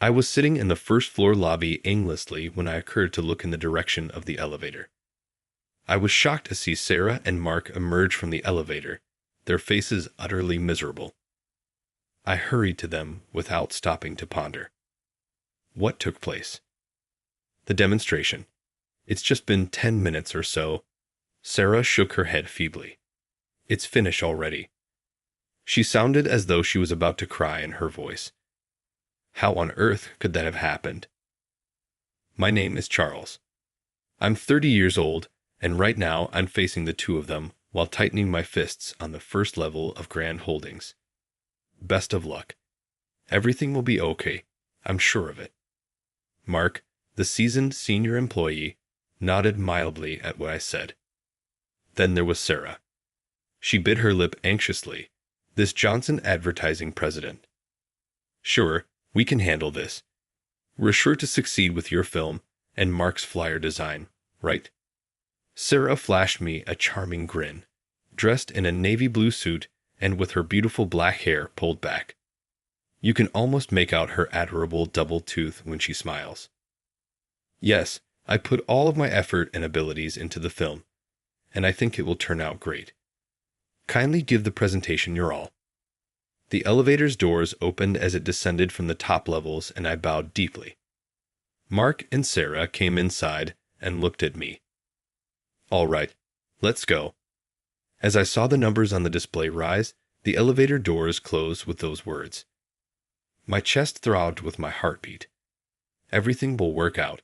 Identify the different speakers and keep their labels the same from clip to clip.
Speaker 1: I was sitting in the first floor lobby aimlessly when I occurred to look in the direction of the elevator. I was shocked to see Sarah and Mark emerge from the elevator, their faces utterly miserable. I hurried to them without stopping to ponder. What took place? The demonstration. It's just been 10 minutes or so. Sarah shook her head feebly. It's finished already. She sounded as though she was about to cry in her voice. How on earth could that have happened? My name is Charles. I'm 30 years old, and right now I'm facing the two of them while tightening my fists on the first level of Grand Holdings. Best of luck. Everything will be okay. I'm sure of it. Mark, the seasoned senior employee, nodded mildly at what I said. Then there was Sarah. She bit her lip anxiously. This Johnson Advertising president. Sure, we can handle this. We're sure to succeed with your film and Mark's flyer design, right? Sarah flashed me a charming grin, dressed in a navy blue suit and with her beautiful black hair pulled back. You can almost make out her adorable double tooth when she smiles. Yes, I put all of my effort and abilities into the film, and I think it will turn out great. Kindly give the presentation your all. The elevator's doors opened as it descended from the top levels, and I bowed deeply. Mark and Sarah came inside and looked at me. All right, let's go. As I saw the numbers on the display rise, the elevator doors closed with those words. My chest throbbed with my heartbeat. Everything will work out.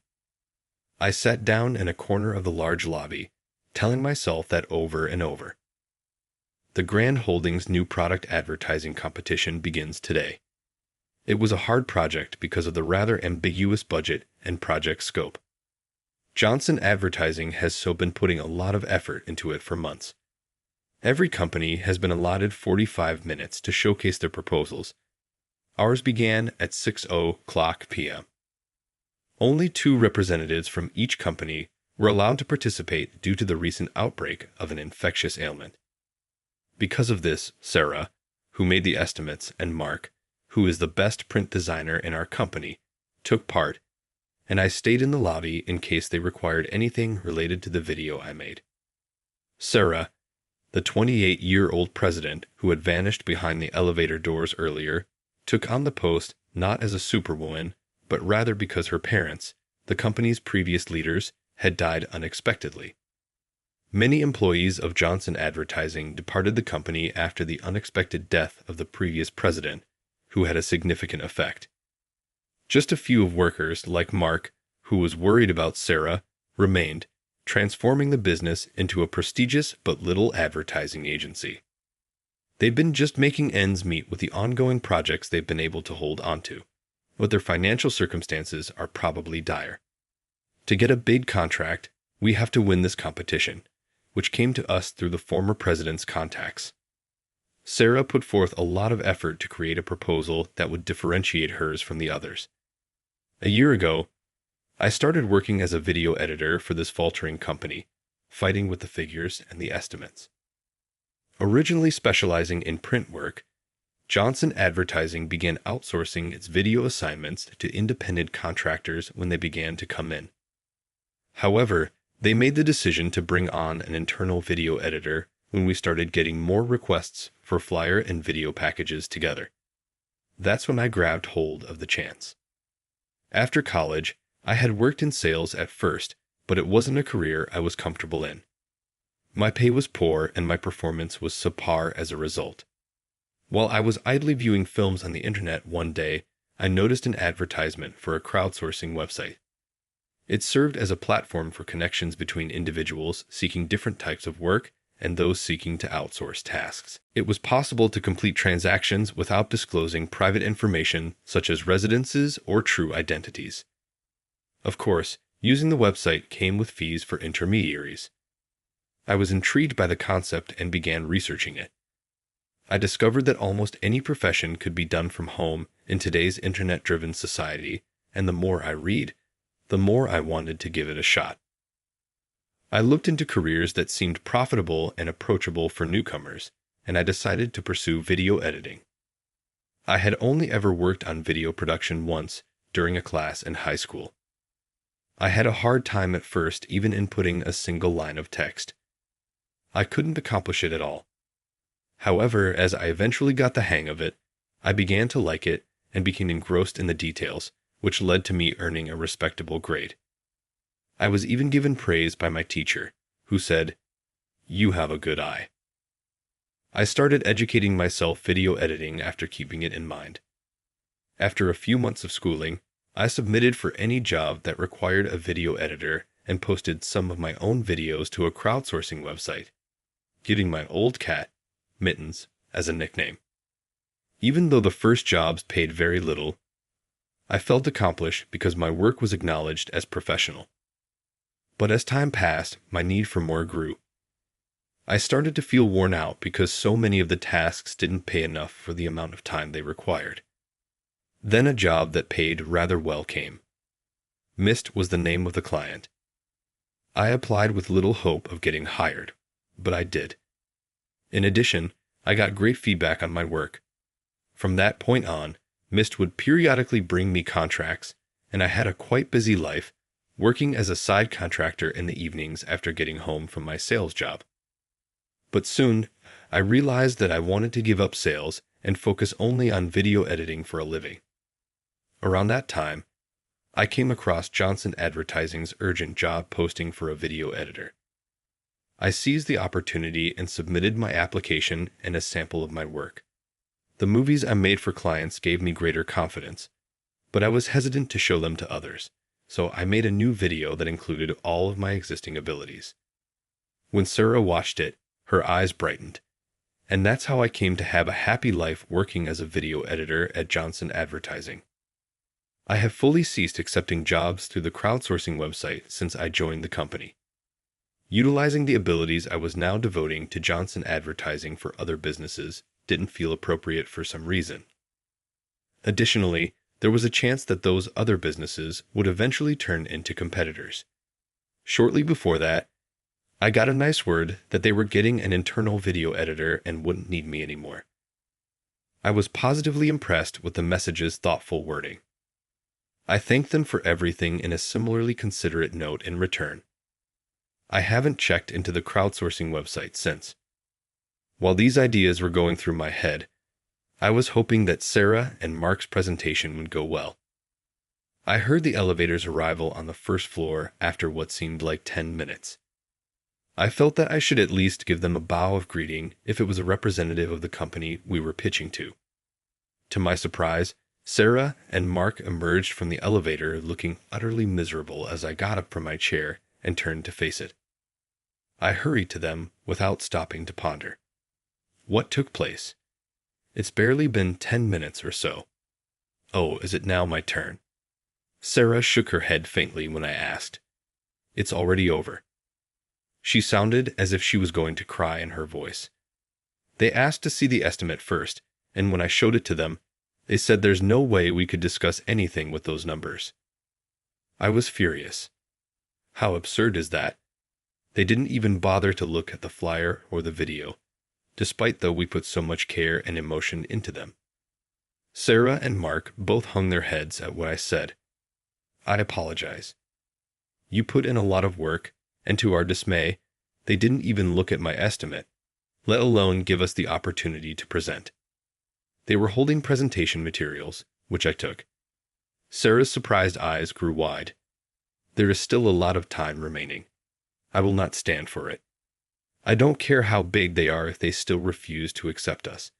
Speaker 1: I sat down in a corner of the large lobby, telling myself that over and over. The Grand Holdings new product advertising competition begins today. It was a hard project because of the rather ambiguous budget and project scope. Johnson Advertising has so been putting a lot of effort into it for months. Every company has been allotted 45 minutes to showcase their proposals. Ours began at 6:00 p.m. Only 2 representatives from each company were allowed to participate due to the recent outbreak of an infectious ailment. Because of this, Sarah, who made the estimates, and Mark, who is the best print designer in our company, took part, and I stayed in the lobby in case they required anything related to the video I made. Sarah, the 28-year-old president who had vanished behind the elevator doors earlier, took on the post not as a superwoman, but rather because her parents, the company's previous leaders, had died unexpectedly. Many employees of Johnson Advertising departed the company after the unexpected death of the previous president, who had a significant effect. Just a few of workers, like Mark, who was worried about Sarah, remained, transforming the business into a prestigious but little advertising agency. They've been just making ends meet with the ongoing projects they've been able to hold onto, but their financial circumstances are probably dire. To get a big contract, we have to win this competition, which came to us through the former president's contacts. Sarah put forth a lot of effort to create a proposal that would differentiate hers from the others. A year ago, I started working as a video editor for this faltering company, fighting with the figures and the estimates. Originally specializing in print work, Johnson Advertising began outsourcing its video assignments to independent contractors when they began to come in. However, they made the decision to bring on an internal video editor when we started getting more requests for flyer and video packages together. That's when I grabbed hold of the chance. After college, I had worked in sales at first, but it wasn't a career I was comfortable in. My pay was poor and my performance was subpar as a result. While I was idly viewing films on the internet one day, I noticed an advertisement for a crowdsourcing website. It served as a platform for connections between individuals seeking different types of work and those seeking to outsource tasks. It was possible to complete transactions without disclosing private information such as residences or true identities. Of course, using the website came with fees for intermediaries. I was intrigued by the concept and began researching it. I discovered that almost any profession could be done from home in today's internet-driven society, and the more I read, the more I wanted to give it a shot. I looked into careers that seemed profitable and approachable for newcomers, and I decided to pursue video editing. I had only ever worked on video production once during a class in high school. I had a hard time at first even inputting a single line of text. I couldn't accomplish it at all. However, as I eventually got the hang of it, I began to like it and became engrossed in the details, which led to me earning a respectable grade. I was even given praise by my teacher, who said, "You have a good eye." I started educating myself video editing after keeping it in mind. After a few months of schooling, I submitted for any job that required a video editor and posted some of my own videos to a crowdsourcing website, giving my old cat, Mittens, as a nickname. Even though the first jobs paid very little, I felt accomplished because my work was acknowledged as professional. But as time passed, my need for more grew. I started to feel worn out because so many of the tasks didn't pay enough for the amount of time they required. Then a job that paid rather well came. Mist was the name of the client. I applied with little hope of getting hired, but I did. In addition, I got great feedback on my work. From that point on, Mist would periodically bring me contracts, and I had a quite busy life, working as a side contractor in the evenings after getting home from my sales job. But soon, I realized that I wanted to give up sales and focus only on video editing for a living. Around that time, I came across Johnson Advertising's urgent job posting for a video editor. I seized the opportunity and submitted my application and a sample of my work. The movies I made for clients gave me greater confidence, but I was hesitant to show them to others, so I made a new video that included all of my existing abilities. When Sarah watched it, her eyes brightened, and that's how I came to have a happy life working as a video editor at Johnson Advertising. I have fully ceased accepting jobs through the crowdsourcing website since I joined the company. Utilizing the abilities I was now devoting to Johnson Advertising for other businesses didn't feel appropriate for some reason. Additionally, there was a chance that those other businesses would eventually turn into competitors. Shortly before that, I got a nice word that they were getting an internal video editor and wouldn't need me anymore. I was positively impressed with the message's thoughtful wording. I thanked them for everything in a similarly considerate note in return. I haven't checked into the crowdsourcing website since. While these ideas were going through my head, I was hoping that Sarah and Mark's presentation would go well. I heard the elevator's arrival on the first floor after what seemed like 10 minutes. I felt that I should at least give them a bow of greeting if it was a representative of the company we were pitching to. To my surprise, Sarah and Mark emerged from the elevator looking utterly miserable as I got up from my chair and turned to face it. I hurried to them without stopping to ponder. What took place? It's barely been 10 minutes or so. Oh, is it now my turn? Sarah shook her head faintly when I asked. It's already over. She sounded as if she was going to cry in her voice. They asked to see the estimate first, and when I showed it to them, they said there's no way we could discuss anything with those numbers. I was furious. How absurd is that? They didn't even bother to look at the flyer or the video, despite though we put so much care and emotion into them. Sarah and Mark both hung their heads at what I said. I apologize. You put in a lot of work, and to our dismay, they didn't even look at my estimate, let alone give us the opportunity to present. They were holding presentation materials, which I took. Sarah's surprised eyes grew wide. There is still a lot of time remaining. I will not stand for it. I don't care how big they are if they still refuse to accept us.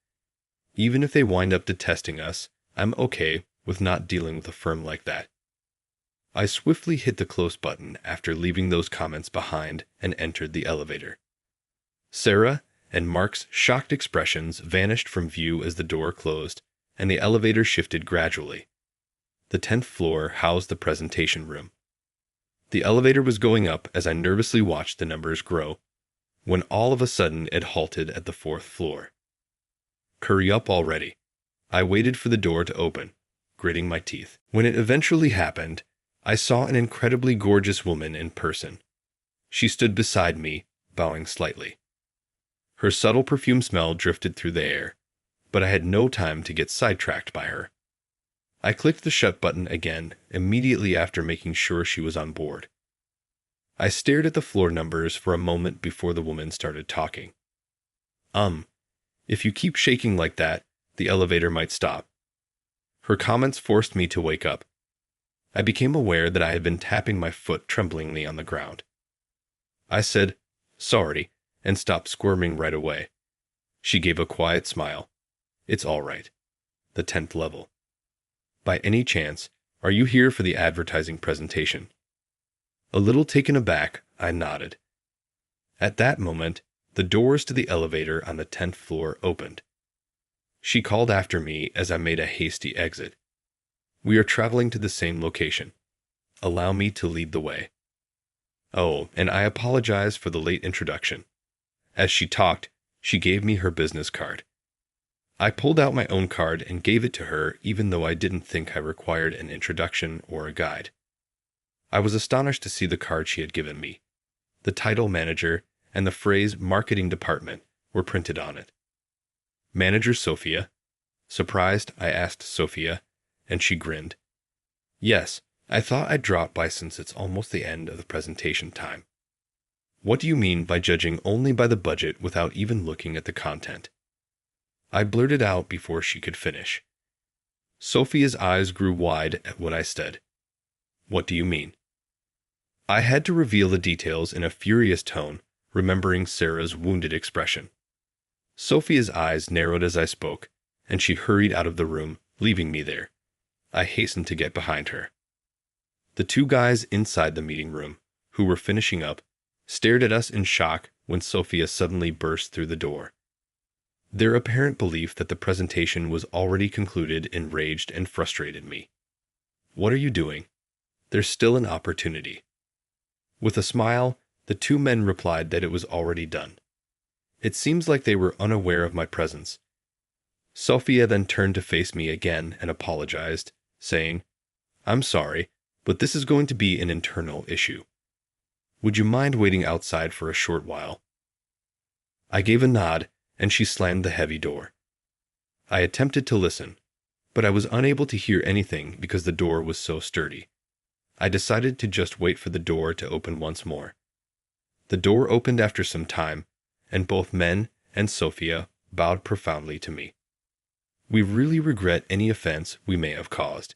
Speaker 1: Even if they wind up detesting us, I'm okay with not dealing with a firm like that. I swiftly hit the close button after leaving those comments behind and entered the elevator. Sarah and Mark's shocked expressions vanished from view as the door closed, and the elevator shifted gradually. The 10th floor housed the presentation room. The elevator was going up as I nervously watched the numbers grow, when all of a sudden it halted at the 4th floor. Hurry up already. I waited for the door to open, gritting my teeth. When it eventually happened, I saw an incredibly gorgeous woman in person. She stood beside me, bowing slightly. Her subtle perfume smell drifted through the air, but I had no time to get sidetracked by her. I clicked the shut button again, immediately after making sure she was on board. I stared at the floor numbers for a moment before the woman started talking. If you keep shaking like that, the elevator might stop. Her comments forced me to wake up. I became aware that I had been tapping my foot tremblingly on the ground. I said, "Sorry," and stopped squirming right away. She gave a quiet smile. "It's all right. The 10th level. By any chance, are you here for the advertising presentation?" A little taken aback, I nodded. At that moment, the doors to the elevator on the 10th floor opened. She called after me as I made a hasty exit. "We are traveling to the same location. Allow me to lead the way." Oh, and I apologize for the late introduction. As she talked, she gave me her business card. I pulled out my own card and gave it to her, even though I didn't think I required an introduction or a guide. I was astonished to see the card she had given me. The title manager and the phrase marketing department were printed on it. "Manager Sophia?" Surprised, I asked Sophia, and she grinned. "Yes, I thought I'd drop by since it's almost the end of the presentation time." "What do you mean by judging only by the budget without even looking at the content?" I blurted out before she could finish. Sophia's eyes grew wide at what I said. "What do you mean?" I had to reveal the details in a furious tone, remembering Sarah's wounded expression. Sophia's eyes narrowed as I spoke, and she hurried out of the room, leaving me there. I hastened to get behind her. The two guys inside the meeting room, who were finishing up, stared at us in shock when Sophia suddenly burst through the door. Their apparent belief that the presentation was already concluded enraged and frustrated me. "What are you doing? There's still an opportunity." With a smile, the two men replied that it was already done. It seems like they were unaware of my presence. Sophia then turned to face me again and apologized, saying, "I'm sorry, but this is going to be an internal issue. Would you mind waiting outside for a short while?" I gave a nod, and she slammed the heavy door. I attempted to listen, but I was unable to hear anything because the door was so sturdy. I decided to just wait for the door to open once more. The door opened after some time, and both men and Sophia bowed profoundly to me. "We really regret any offense we may have caused.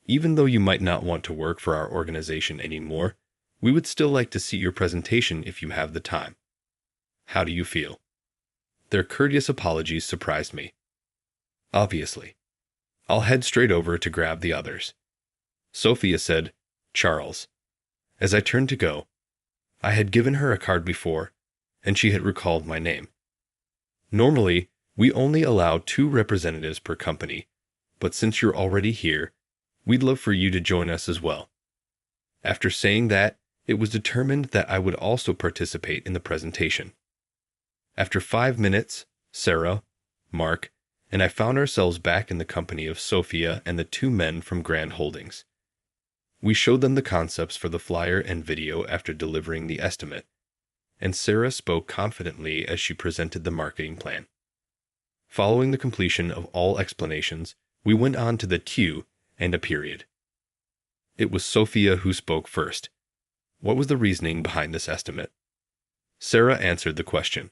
Speaker 1: Even though you might not want to work for our organization anymore, we would still like to see your presentation if you have the time. How do you feel?" Their courteous apologies surprised me. Obviously. I'll head straight over to grab the others. Sophia said, "Charles." As I turned to go, I had given her a card before, and she had recalled my name. Normally, we only allow 2 representatives per company, but since you're already here, we'd love for you to join us as well. After saying that, it was determined that I would also participate in the presentation. After 5 minutes, Sarah, Mark, and I found ourselves back in the company of Sophia and the 2 men from Grand Holdings. We showed them the concepts for the flyer and video after delivering the estimate, and Sarah spoke confidently as she presented the marketing plan. Following the completion of all explanations, we went on to the Q and a period. It was Sophia who spoke first. What was the reasoning behind this estimate? Sarah answered the question.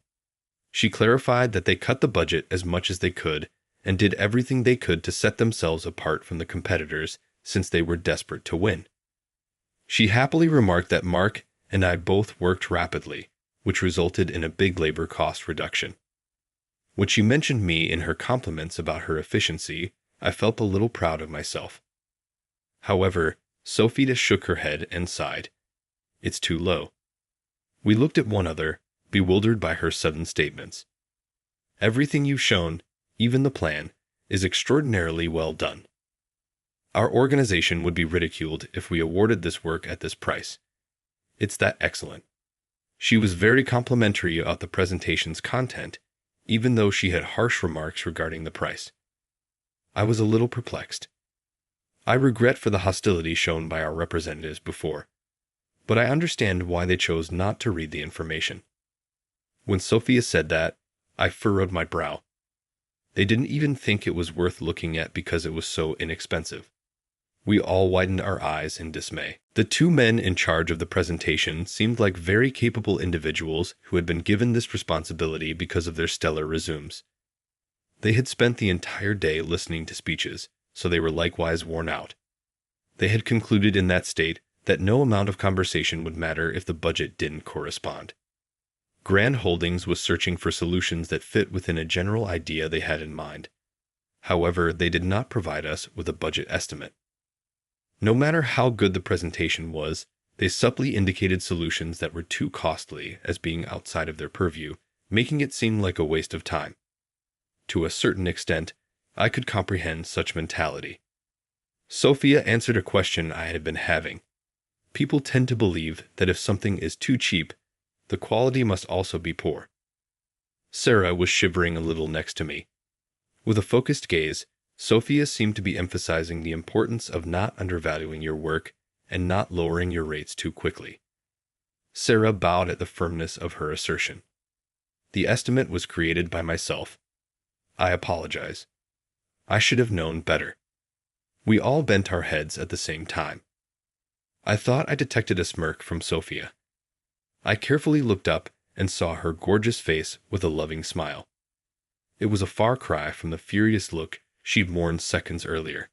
Speaker 1: She clarified that they cut the budget as much as they could and did everything they could to set themselves apart from the competitors since they were desperate to win. She happily remarked that Mark and I both worked rapidly, which resulted in a big labor cost reduction. When she mentioned me in her compliments about her efficiency, I felt a little proud of myself. However, Sophia shook her head and sighed. "It's too low." We looked at one another, bewildered by her sudden statements. "Everything you've shown, even the plan, is extraordinarily well done. Our organization would be ridiculed if we awarded this work at this price. It's that excellent." She was very complimentary about the presentation's content, even though she had harsh remarks regarding the price. I was a little perplexed. I regret for the hostility shown by our representatives before, but I understand why they chose not to read the information. When Sophia said that, I furrowed my brow. They didn't even think it was worth looking at because it was so inexpensive. We all widened our eyes in dismay. The two men in charge of the presentation seemed like very capable individuals who had been given this responsibility because of their stellar resumes. They had spent the entire day listening to speeches, so they were likewise worn out. They had concluded in that state that no amount of conversation would matter if the budget didn't correspond. Grand Holdings was searching for solutions that fit within a general idea they had in mind. However, they did not provide us with a budget estimate. No matter how good the presentation was, they subtly indicated solutions that were too costly as being outside of their purview, making it seem like a waste of time. To a certain extent, I could comprehend such mentality. Sophia answered a question I had been having. People tend to believe that if something is too cheap, the quality must also be poor. Sarah was shivering a little next to me. With a focused gaze, Sophia seemed to be emphasizing the importance of not undervaluing your work and not lowering your rates too quickly. Sarah bowed at the firmness of her assertion. The estimate was created by myself. I apologize. I should have known better. We all bent our heads at the same time. I thought I detected a smirk from Sophia. I carefully looked up and saw her gorgeous face with a loving smile. It was a far cry from the furious look she'd worn seconds earlier.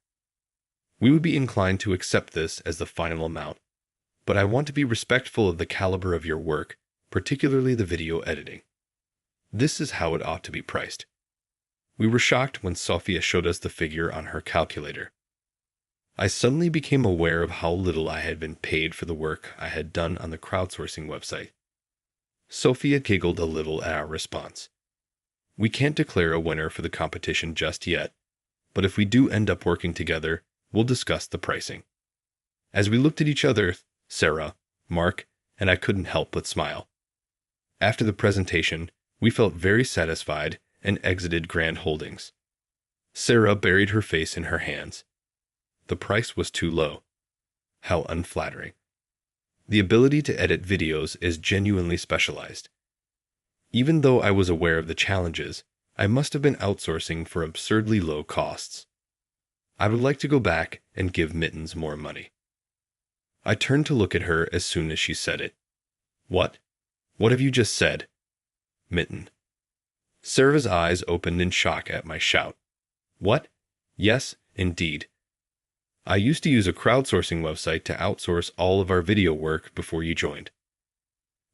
Speaker 1: We would be inclined to accept this as the final amount, but I want to be respectful of the caliber of your work, particularly the video editing. This is how it ought to be priced. We were shocked when Sophia showed us the figure on her calculator. I suddenly became aware of how little I had been paid for the work I had done on the crowdsourcing website. Sophia giggled a little at our response. We can't declare a winner for the competition just yet, but if we do end up working together, we'll discuss the pricing. As we looked at each other, Sarah, Mark, and I couldn't help but smile. After the presentation, we felt very satisfied and exited Grand Holdings. Sarah buried her face in her hands. The price was too low. How unflattering. The ability to edit videos is genuinely specialized. Even though I was aware of the challenges, I must have been outsourcing for absurdly low costs. I would like to go back and give Mittens more money. I turned to look at her as soon as she said it. What? What have you just said? Mitten. Sarah's eyes opened in shock at my shout. What? Yes, indeed. I used to use a crowdsourcing website to outsource all of our video work before you joined.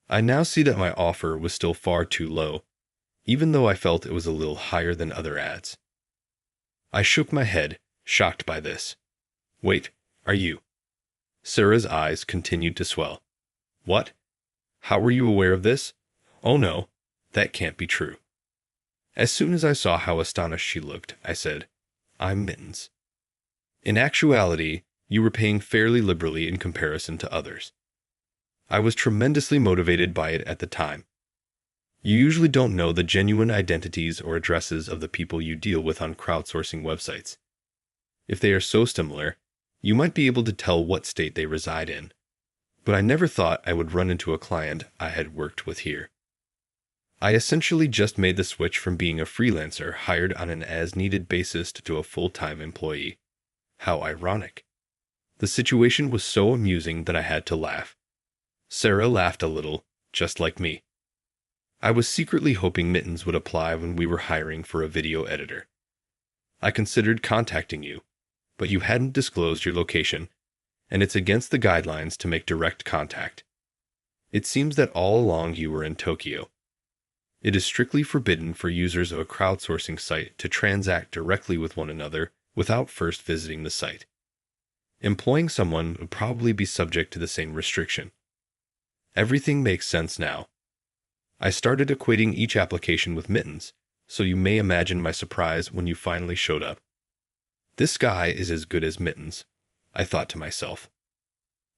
Speaker 1: I now see that my offer was still far too low, even though I felt it was a little higher than other ads. I shook my head, shocked by this. Wait, are you? Sarah's eyes continued to swell. What? How were you aware of this? Oh no, that can't be true. As soon as I saw how astonished she looked, I said, I'm Mittens. In actuality, you were paying fairly liberally in comparison to others. I was tremendously motivated by it at the time. You usually don't know the genuine identities or addresses of the people you deal with on crowdsourcing websites. If they are so similar, you might be able to tell what state they reside in. But I never thought I would run into a client I had worked with here. I essentially just made the switch from being a freelancer hired on an as-needed basis to a full-time employee. How ironic. The situation was so amusing that I had to laugh. Sarah laughed a little, just like me. I was secretly hoping Mittens would apply when we were hiring for a video editor. I considered contacting you, but you hadn't disclosed your location, and it's against the guidelines to make direct contact. It seems that all along you were in Tokyo. It is strictly forbidden for users of a crowdsourcing site to transact directly with one another without first visiting the site. Employing someone would probably be subject to the same restriction. Everything makes sense now. I started equating each application with Mittens, so you may imagine my surprise when you finally showed up. This guy is as good as Mittens, I thought to myself.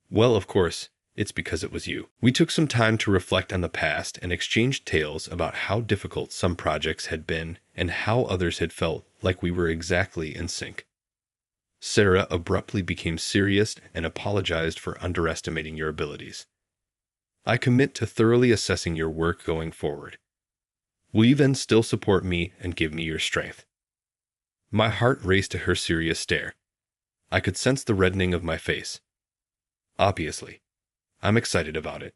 Speaker 1: Well, of course, it's because it was you. We took some time to reflect on the past and exchanged tales about how difficult some projects had been and how others had felt like we were exactly in sync. Sarah abruptly became serious and apologized for underestimating your abilities. I commit to thoroughly assessing your work going forward. Will you then still support me and give me your strength? My heart raced to her serious stare. I could sense the reddening of my face. Obviously, I'm excited about it.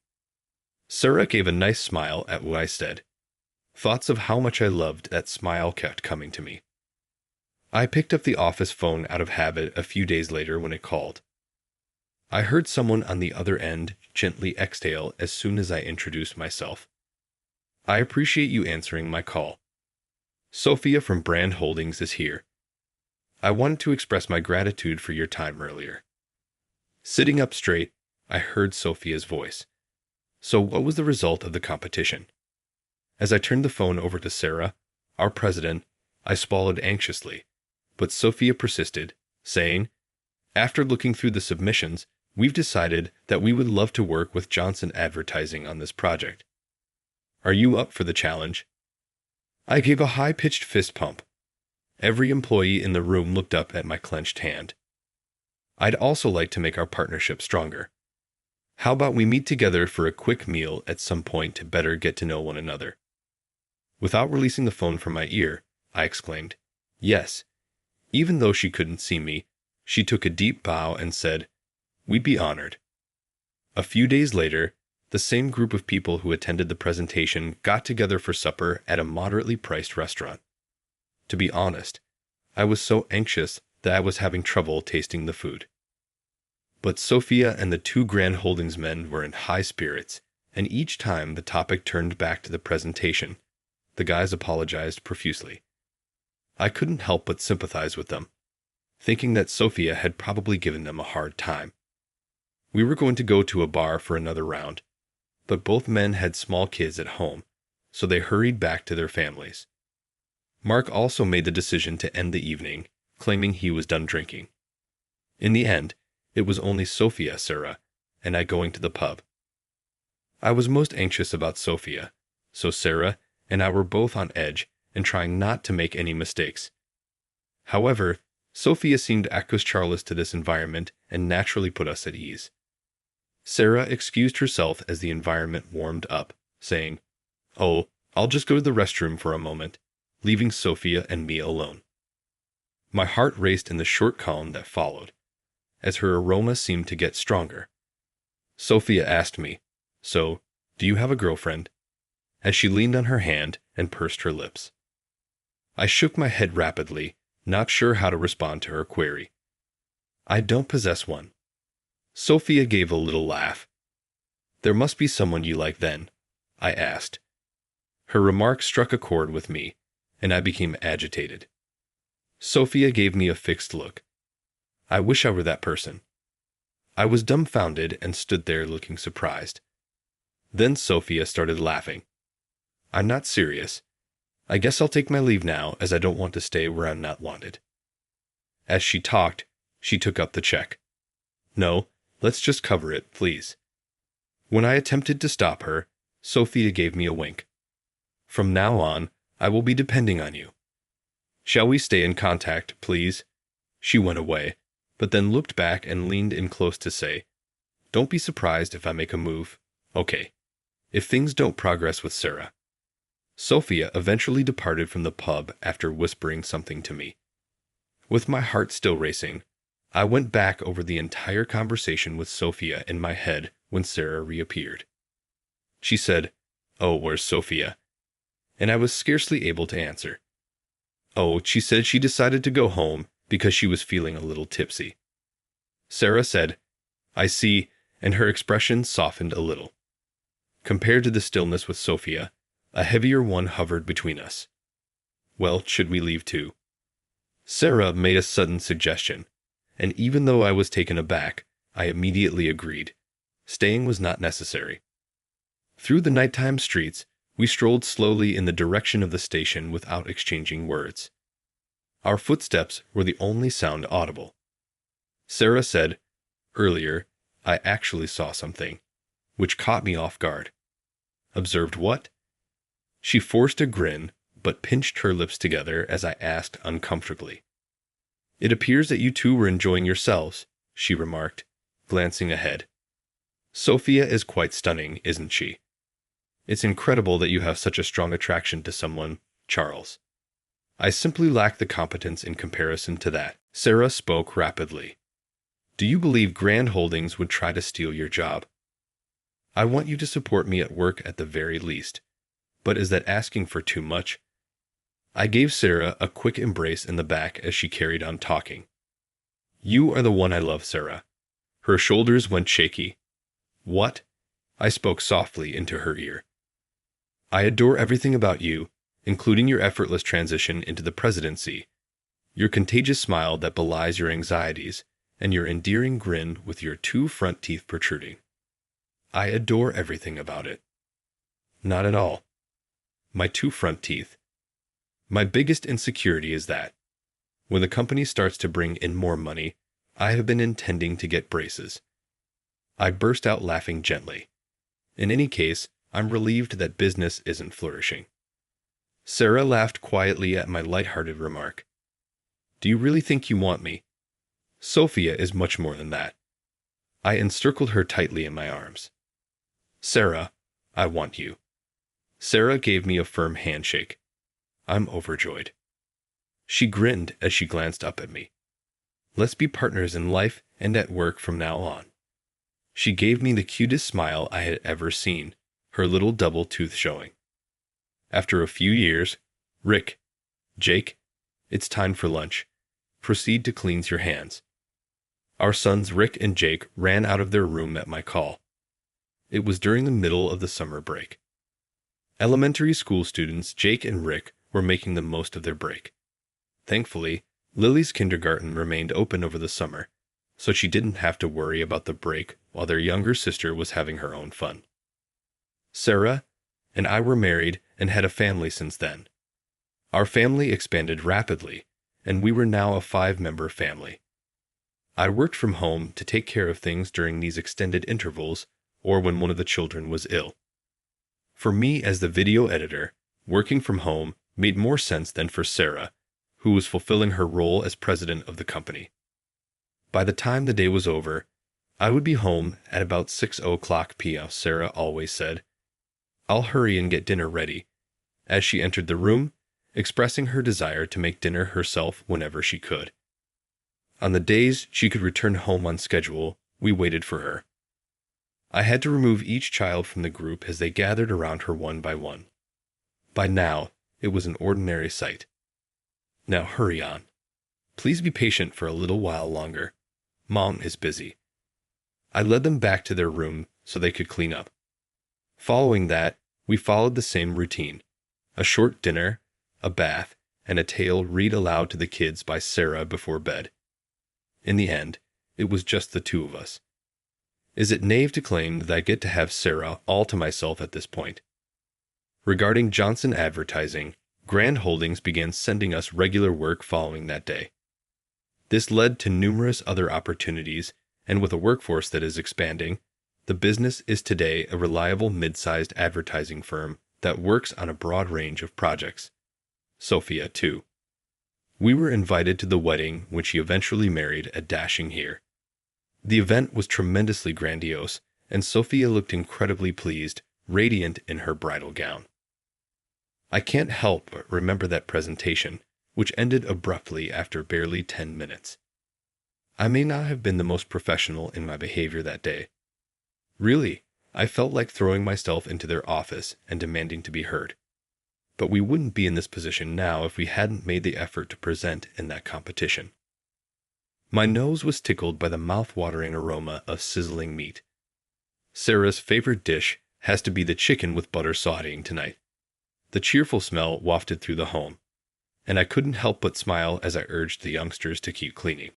Speaker 1: Sarah gave a nice smile at what I said. Thoughts of how much I loved that smile kept coming to me. I picked up the office phone out of habit a few days later when it called. I heard someone on the other end gently exhale as soon as I introduced myself. I appreciate you answering my call. Sophia from Brand Holdings is here. I wanted to express my gratitude for your time earlier. Sitting up straight, I heard Sophia's voice. So what was the result of the competition? As I turned the phone over to Sarah, our president, I swallowed anxiously, but Sophia persisted, saying, "After looking through the submissions, we've decided that we would love to work with Johnson Advertising on this project. Are you up for the challenge?" I gave a high-pitched fist pump. Every employee in the room looked up at my clenched hand. I'd also like to make our partnership stronger. How about we meet together for a quick meal at some point to better get to know one another? Without releasing the phone from my ear, I exclaimed, "Yes." Even though she couldn't see me, she took a deep bow and said, "We'd be honored." A few days later, the same group of people who attended the presentation got together for supper at a moderately priced restaurant. To be honest, I was so anxious that I was having trouble tasting the food. But Sophia and the two Grand Holdings men were in high spirits, and each time the topic turned back to the presentation, the guys apologized profusely. I couldn't help but sympathize with them, thinking that Sophia had probably given them a hard time. We were going to go to a bar for another round, but both men had small kids at home, so they hurried back to their families. Mark also made the decision to end the evening, claiming he was done drinking. In the end, it was only Sophia, Sarah, and I going to the pub. I was most anxious about Sophia, so Sarah and I were both on edge and trying not to make any mistakes. However, Sophia seemed acus charlis to this environment and naturally put us at ease. Sarah excused herself as the environment warmed up, saying, "Oh, I'll just go to the restroom for a moment," leaving Sophia and me alone. My heart raced in the short calm that followed, as her aroma seemed to get stronger. Sophia asked me, "So, do you have a girlfriend?" as she leaned on her hand and pursed her lips. I shook my head rapidly, not sure how to respond to her query. "I don't possess one." Sophia gave a little laugh. "There must be someone you like then," I asked. Her remark struck a chord with me, and I became agitated. Sophia gave me a fixed look. I wish I were that person. I was dumbfounded and stood there looking surprised. Then Sophia started laughing. "I'm not serious. I guess I'll take my leave now, as I don't want to stay where I'm not wanted." As she talked, she took up the check. "No, let's just cover it, please." When I attempted to stop her, Sophia gave me a wink. "From now on, I will be depending on you. Shall we stay in contact, please?" She went away, but then looked back and leaned in close to say, "Don't be surprised if I make a move, okay? If things don't progress with Sarah." Sophia eventually departed from the pub after whispering something to me. With my heart still racing, I went back over the entire conversation with Sophia in my head when Sarah reappeared. She said, "Oh, where's Sophia?" And I was scarcely able to answer. "Oh, she said she decided to go home because she was feeling a little tipsy." Sarah said, "I see," and her expression softened a little. Compared to the stillness with Sophia, a heavier one hovered between us. Well, should we leave too? Sarah made a sudden suggestion, and even though I was taken aback, I immediately agreed. Staying was not necessary. Through the nighttime streets, we strolled slowly in the direction of the station without exchanging words. Our footsteps were the only sound audible. Sarah said, "Earlier, I actually saw something," which caught me off guard. "Observed what?" She forced a grin, but pinched her lips together as I asked uncomfortably. "It appears that you two were enjoying yourselves," she remarked, glancing ahead. "Sophia is quite stunning, isn't she? It's incredible that you have such a strong attraction to someone, Charles." I simply lack the competence in comparison to that. Sarah spoke rapidly. Do you believe Grand Holdings would try to steal your job? I want you to support me at work at the very least. But is that asking for too much? I gave Sarah a quick embrace in the back as she carried on talking. You are the one I love, Sarah. Her shoulders went shaky. What? I spoke softly into her ear. I adore everything about you, including your effortless transition into the presidency, your contagious smile that belies your anxieties, and your endearing grin with your 2 front teeth protruding. I adore everything about it. Not at all. My 2 front teeth. My biggest insecurity is that, when the company starts to bring in more money, I have been intending to get braces. I burst out laughing gently. In any case, I'm relieved that business isn't flourishing. Sarah laughed quietly at my light-hearted remark. Do you really think you want me? Sophia is much more than that. I encircled her tightly in my arms. Sarah, I want you. Sarah gave me a firm handshake. I'm overjoyed. She grinned as she glanced up at me. Let's be partners in life and at work from now on. She gave me the cutest smile I had ever seen, her little double tooth showing. After a few years, Rick, Jake, it's time for lunch. Proceed to cleanse your hands. Our sons Rick and Jake ran out of their room at my call. It was during the middle of the summer break. Elementary school students Jake and Rick were making the most of their break. Thankfully, Lily's kindergarten remained open over the summer, so she didn't have to worry about the break while their younger sister was having her own fun. Sarah and I were married and had a family since then. Our family expanded rapidly, and we were now a 5-member family. I worked from home to take care of things during these extended intervals or when one of the children was ill. For me as the video editor, working from home made more sense than for Sarah, who was fulfilling her role as president of the company. By the time the day was over, I would be home at about 6:00 p.m., Sarah always said. I'll hurry and get dinner ready, as she entered the room, expressing her desire to make dinner herself whenever she could. On the days she could return home on schedule, we waited for her. I had to remove each child from the group as they gathered around her one by one. By now, it was an ordinary sight. Now hurry on. Please be patient for a little while longer. Mom is busy. I led them back to their room so they could clean up. Following that, we followed the same routine. A short dinner, a bath, and a tale read aloud to the kids by Sarah before bed. In the end, it was just the 2 of us. Is it naive to claim that I get to have Sarah all to myself at this point? Regarding Johnson Advertising, Grand Holdings began sending us regular work following that day. This led to numerous other opportunities, and with a workforce that is expanding, the business is today a reliable mid-sized advertising firm that works on a broad range of projects. Sophia, too. We were invited to the wedding when she eventually married a dashing here. The event was tremendously grandiose, and Sophia looked incredibly pleased, radiant in her bridal gown. I can't help but remember that presentation, which ended abruptly after barely 10 minutes. I may not have been the most professional in my behavior that day. Really, I felt like throwing myself into their office and demanding to be heard. But we wouldn't be in this position now if we hadn't made the effort to present in that competition. My nose was tickled by the mouth-watering aroma of sizzling meat. Sarah's favorite dish has to be the chicken with butter sautéing tonight. The cheerful smell wafted through the home, and I couldn't help but smile as I urged the youngsters to keep cleaning.